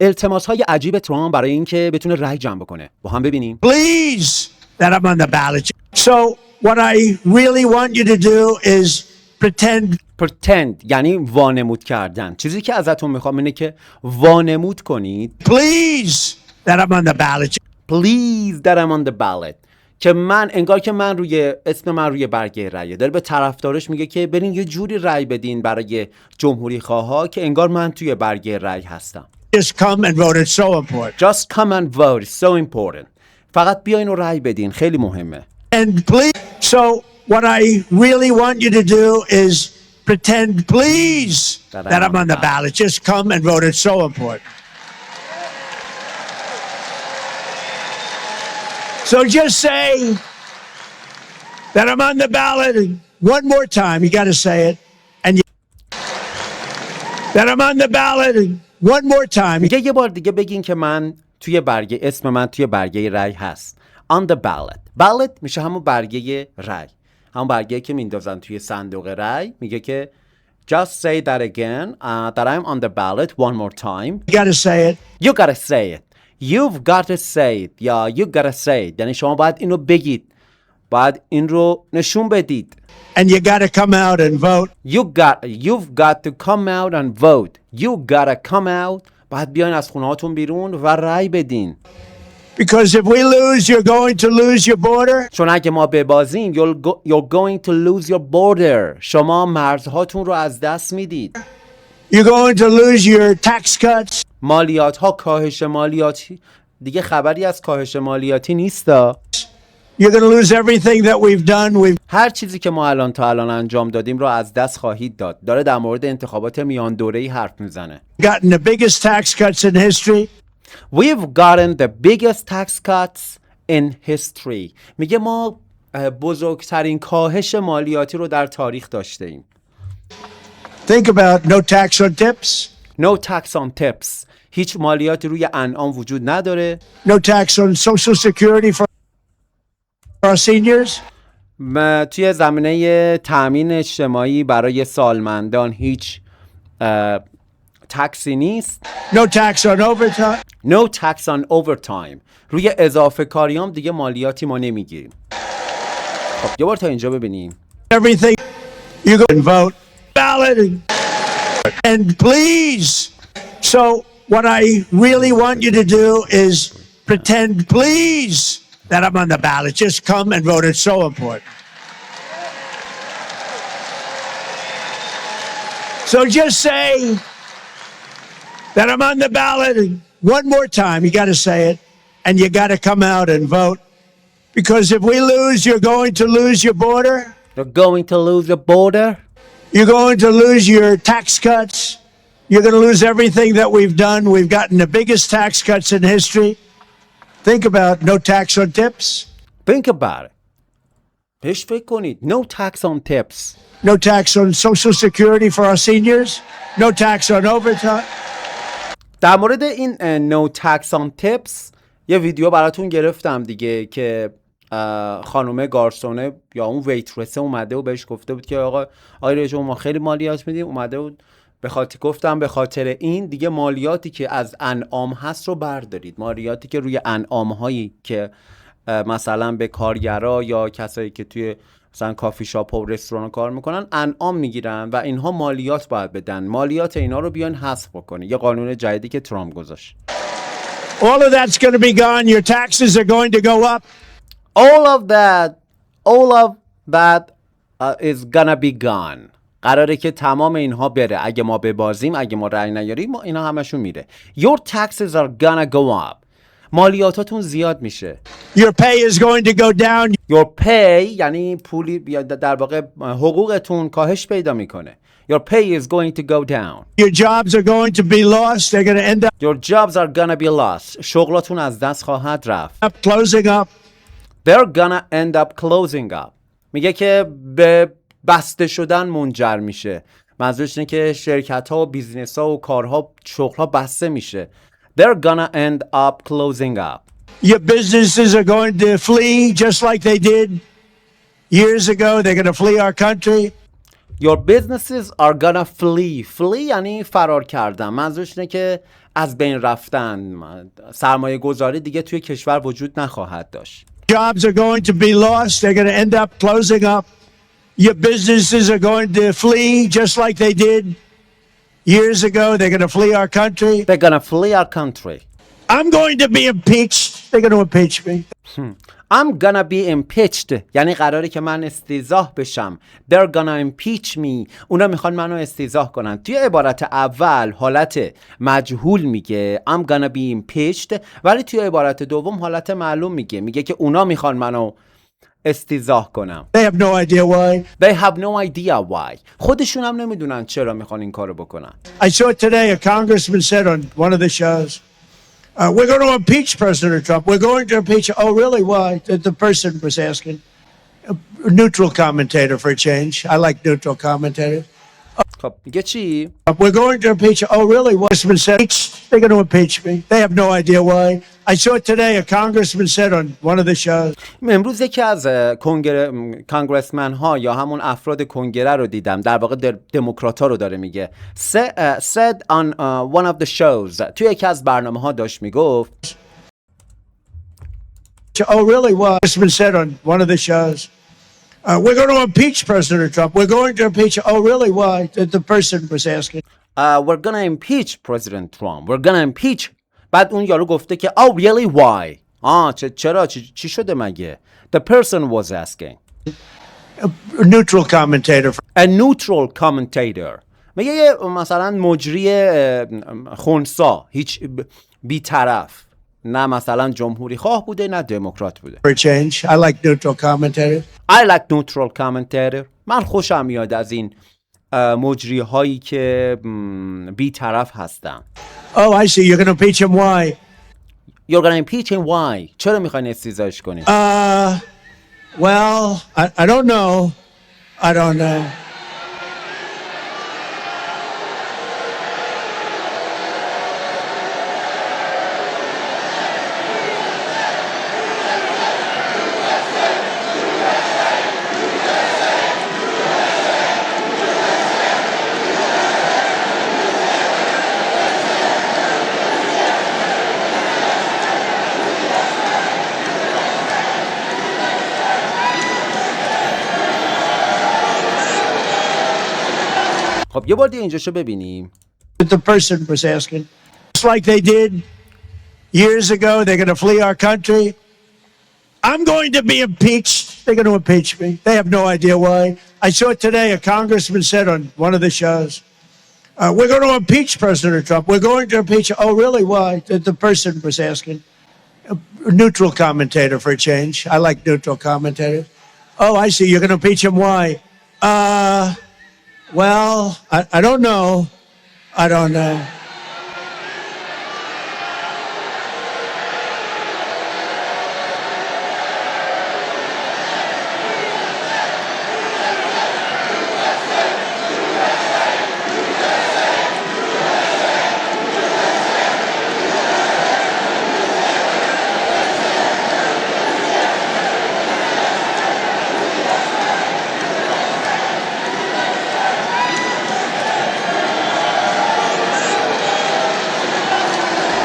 التماس های عجیب ترامپ برای اینکه بتونه رأی جمع کنه. با هم ببینیم. Please that I'm on the ballot. So what I really want you to do is pretend یعنی وانمود کردن. چیزی که ازتون میخوام اینه که وانمود کنید. Please that I'm on the ballot. Please that I'm on the ballot. که من انگار که من روی اسم من روی برگه رأیه. داره به طرفدارش میگه که برین یه جوری رأی بدین برای جمهوری خواها که انگار من توی برگه رأی هستم. Just come and vote. It's so important. Just come and vote. It's so important. فقط بیاین و رأی بدین. خیلی مهمه. And please, so what I really want you to do is pretend, please, that I'm on the ballot. Just come and vote. It's so important. So just say that I'm on the ballot one more time. You got to say it. And that I'm on the ballot one more time. میگه یه بار دیگه بگین که من توی برگه اسم من توی برگه رأی هست. On the ballot. Ballot میشه همون برگه رأی. همون برگه که میندازن توی صندوق رأی. میگه که just say that again that I'm on the ballot one more time. You got to say it. You gotta say it. You've got to say it. یا you gotta say it. یعنی شما باید اینو بگید. باید این رو نشون بدید. And you got to come out and vote. You've got to come out and vote. You gotta come out. باید بیاین از خونه هاتون بیرون و رأی بدین. Because if we lose, you're going to lose your border. چون اگه ما ببازیم you're going to lose your border. شما مرزهاتون رو از دست میدید. You're going to lose your tax cuts. مالیات ها کاهش مالیاتی دیگه خبری از کاهش مالیاتی نیستا. You're going to lose everything that we've done. هر چیزی که ما تا الان انجام دادیم رو از دست خواهید داد. داره در مورد انتخابات میان دوره‌ای حرف میزنه. Gotten the biggest tax cuts in history. We've gotten the biggest tax cuts in history. میگه ما بزرگترین کاهش مالیاتی رو در تاریخ داشته ایم. Think about no tax on tips. No tax on tips. هیچ مالیاتی روی انعام وجود نداره. No tax on Social Security for our seniors. توی زمینه تأمین اجتماعی برای سالمندان هیچ تکسی نیست. No tax on overtime. No tax on overtime. روی اضافه کاریام دیگه مالیاتی ما نمیگیریم. خب یه بار تا اینجا ببینیم. Everything you go and vote. Ballot and please. So what I really want you to do is pretend, please, that I'm on the ballot. Just come and vote. It's so important. So just say that I'm on the ballot one more time. You got to say it. And you got to come out and vote. Because if we lose, you're going to lose your border. You're going to lose your border. You're going to lose your tax cuts. You're going to lose everything that we've done. We've gotten the biggest tax cuts in history. Think about no tax on tips. Think about it. بهش فکر کنید. No tax on tips. No tax on Social Security for our seniors. No tax on overtime. در مورد این no tax on tips یه ویدیو براتون گرفتم دیگه که خانم گارسونه یا اون ویترسه اومده و بهش گفته بود که آقای رئیس ما خیلی مالیات میدیم. اومده بود به خاطر این دیگه مالیاتی که از انعام هست رو بردارید. مالیاتی که روی انعام هایی که مثلا به کارگرا یا کسایی که توی مثلا کافی شاپ و رستوران کار میکنن انعام میگیرن و اینها مالیات باید بدن. مالیات اینا رو بیان حذف بکنید. یه قانون جدیدی که ترامپ گذاشت. All of that's going to be gone. Your taxes are going to go up. All of that is gonna be gone. قراره که تمام اینها بره. اگه ما ببازیم، اگه ما رأی نیاریم، اینا همشون میره. Your taxes are gonna go up. مالیاتاتون زیاد میشه. Your pay is going to go down. Your pay یعنی پولی در واقع حقوقتون کاهش پیدا میکنه. Your pay is going to go down. Your jobs are going to be lost. They're going to end Your jobs are gonna be lost. شغلاتون از دست خواهد رفت. up closing up. They're gonna end up closing up. میگه که به بسته شدن منجر میشه. منظورش اینه که شرکت ها و بیزنس ها و کارها شغل ها بسته میشه. They're gonna end up closing up. Your businesses are going to flee just like they did years ago. They're going to flee our country. Your businesses are gonna flee. Flee یعنی فرار کردن. منظورش اینه که از بین رفتن، سرمایه گذاری دیگه توی کشور وجود نخواهد داشت. Jobs are going to be lost. They're going to end up closing up. Your businesses are going to flee just like they did years ago. They're going to flee our country. They're gonna flee our country. I'm going to be impeached. They're going to impeach me. I'm gonna be impeached. یعنی قراره که من استیضاح بشم. They're gonna impeach me. اونا میخوان منو استیضاح کنن. توی عبارت اول حالت مجهول میگه I'm gonna be impeached، ولی توی عبارت دوم حالت معلوم میگه که اونا میخوان منو استیضاح کنم. They have no idea why. They have no idea why. خودشون هم نمیدونن چرا میخوان این کارو بکنن. I saw today a congressman said on one of the shows, we're going to impeach President Trump. We're going to impeach. Oh, really? Why? The person was asking. A neutral commentator for a change. I like neutral commentators. خب میگه چی؟ We're going to impeach. Oh, really? What? Congressman said, they're going to impeach me. They have no idea why. I saw today a congressman said on one of the shows. امروز یکی از کانگرسمن ها یا همون افراد کنگره رو دیدم، در واقع دموکرات ها رو داره میگه. said on one of the shows، توی یکی از برنامه ها داشت میگفت. Oh, really? What? Congressman said on one of the shows. We're going to impeach President Trump. We're going to impeach. Oh, really? Why? The person was asking. We're gonna impeach President Trump. We're gonna impeach. بعد اون یارو گفته که Oh, really? Why? چرا؟ چی شده مگه؟ The person was asking. A neutral commentator. A neutral commentator. میگه یه مثلا مجری خنثی، هیچ بی‌طرف، نه مثلا جمهوری خواه بوده نه دموکرات بوده. For a change. I like neutral commentators. I like neutral commentator. من خوشم میاد از این مجری هایی که بی‌طرف هستن. Oh, I see. You're going to impeach him. Why? You're gonna impeach him. Why? چرا میخواین استیضاحش کنین؟ Well, I don't know. I don't know. خب یه بار دیگه اینجاشو ببینیم. The person was asking. Just like they did years ago, they're going to flee our country. I'm going to be impeached. They're going to impeach me. They have no idea why. I saw today a congressman said on one of the shows, we're going to impeach President Trump. We're going to impeach. Oh, really? Why? The person was asking. A neutral commentator for a change. I like neutral commentators. Oh, I see. You're going to impeach him. Why? Well, I don't know. I don't know.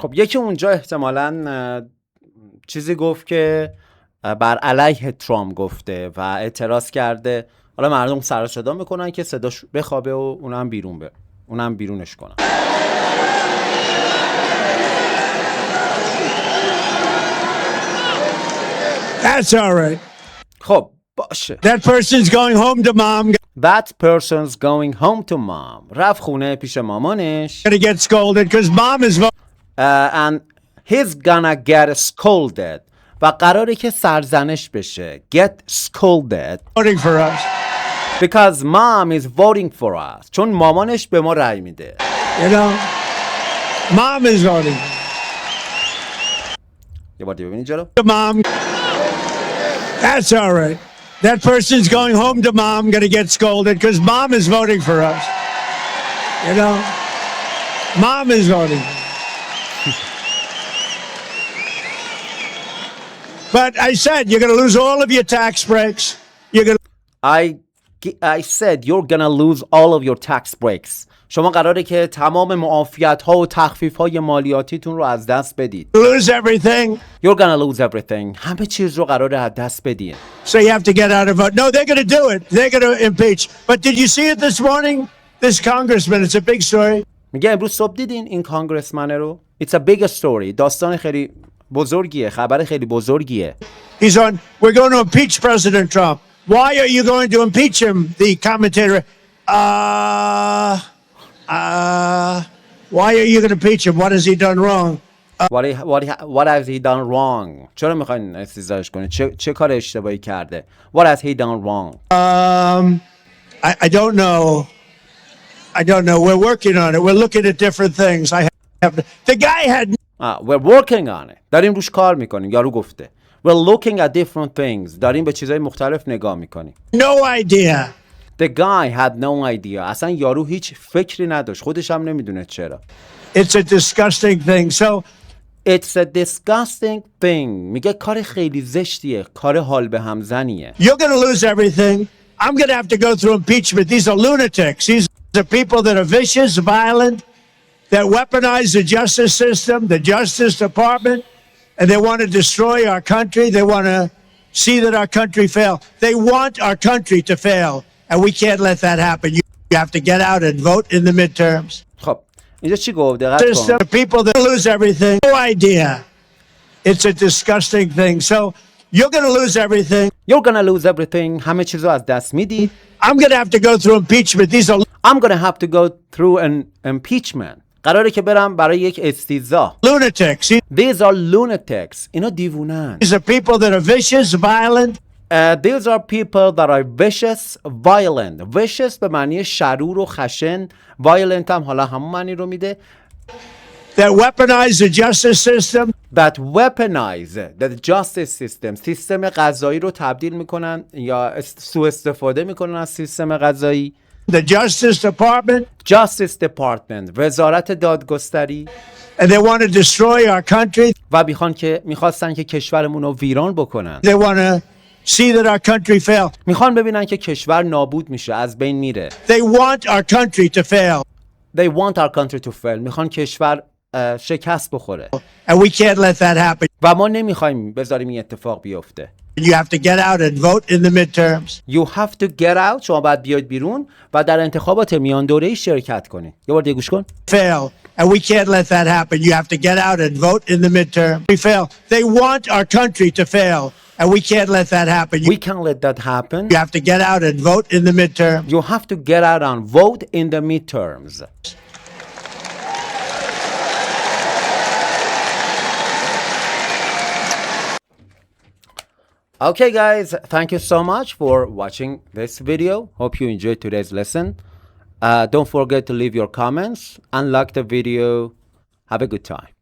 خب یکی اونجا احتمالاً چیزی گفت که بر علیه ترامپ گفته و اعتراض کرده. حالا مردم سر صدا میکنن که صداش بخوابه و اونم بیرونش کنن. That's all right. خب باشه. That person's going home to mom. That person's going home to mom. رفت خونه پیش مامانش. Gonna get scolded because mom is And he's gonna get scolded. و قراره که سرزنش بشه. Get scolded. voting for us. Because mom is voting for us. چون مامانش به ما رأی میده. You know, mom is voting. یه بار دیگه ببینید جلو. To mom. That's all right. That person's going home to mom. Gonna get scolded because mom is voting for us. You know, mom is voting. But I said you're going to lose all of your tax breaks. You're going to I I said you're gonna lose all of your tax breaks. شما قراره که تمام معافیت ها و تخفیف های مالیاتیتون رو از دست بدید. Lose everything. You're gonna lose everything. همه چیز رو قراره از دست بدید. So you have to get out of vote. No, they're going to do it. They're going to impeach. But did you see it this morning? This congressman, it's a big story. میگه امروز صبح دیدین این کانگرسمن رو؟ It's a big story. داستان خیلی بزرگیه. خبر خیلی بزرگیه. He's on, we're going to impeach President Trump. Why are you going to impeach him? The commentator, why are you going to impeach him? What has he done wrong? What has he done wrong? چرا میخواین استیزارش کنید؟ چه کار اشتباهی کرده؟ What has he done wrong? I don't know. I don't know. We're working on it. We're looking at different things. The guy had We're working on it. داریم روش کار میکنیم. یارو گفته. We're looking at different things. داریم به چیزهای مختلف نگاه میکنیم. no idea. The guy had no idea. اصلا یارو هیچ فکری نداشت. خودش هم نمیدونه چرا. It's a disgusting thing. So It's a disgusting thing. میگه کار خیلی زشتیه. کار حال به هم زنیه. you're going to lose everything. I'm going to have to go through impeachment. These are lunatics. These are people that are vicious, violent, that weaponize the justice system, the Justice Department, and they want to destroy our country. They want to see that our country fail. They want our country to fail, and we can't let that happen. You have to get out and vote in the midterms. خب اینجا چی گفت؟ دقت کن. System, people that lose everything. No idea. It's a disgusting thing. So you're going to lose everything. You're gonna lose everything. همه چیز رو از دست میدی. I'm going to have to go through impeachment. These are I'm gonna have to go through an impeachment. قراره که برم برای یک استیضاح. lunatics. These are lunatics. اینا دیوونن. These are people that are vicious, violent, These are people that are vicious, violent. Vicious به معنی شرور و خشن. Violent هم حالا همون معنی رو میده. that weaponize the justice system, That weaponize the justice system. سیستم قضایی رو تبدیل میکنن یا سوء استفاده میکنن از سیستم قضایی. the Justice Department, Justice Department. وزارت دادگستری. and they want to destroy our country. و میخواستن که کشورمون رو ویران بکنن. They want to see that our country fail. میخوان ببینن که کشور نابود میشه، از بین میره. They want our country to fail, They want our country to fail. میخوان کشور شکست بخوره. and we can't let that happen. و ما نمیخوایم بذاریم این اتفاق بیفته. You have to get out and vote in the midterms. You have to get out. شما باید بیاید بیرون و در انتخابات میان دوره‌ای شرکت کنید. یه بار دیگه گوش کن. Fail, and we can't let that happen. You have to get out and vote in the midterms. We fail. They want our country to fail, and we can't let that happen. We can't let that happen. You have to get out and vote in the midterms. You have to get out and vote in the midterms. Okay guys, thank you so much for watching this video. Hope you enjoyed today's lesson. Don't forget to leave your comments and like the video. Have a good time.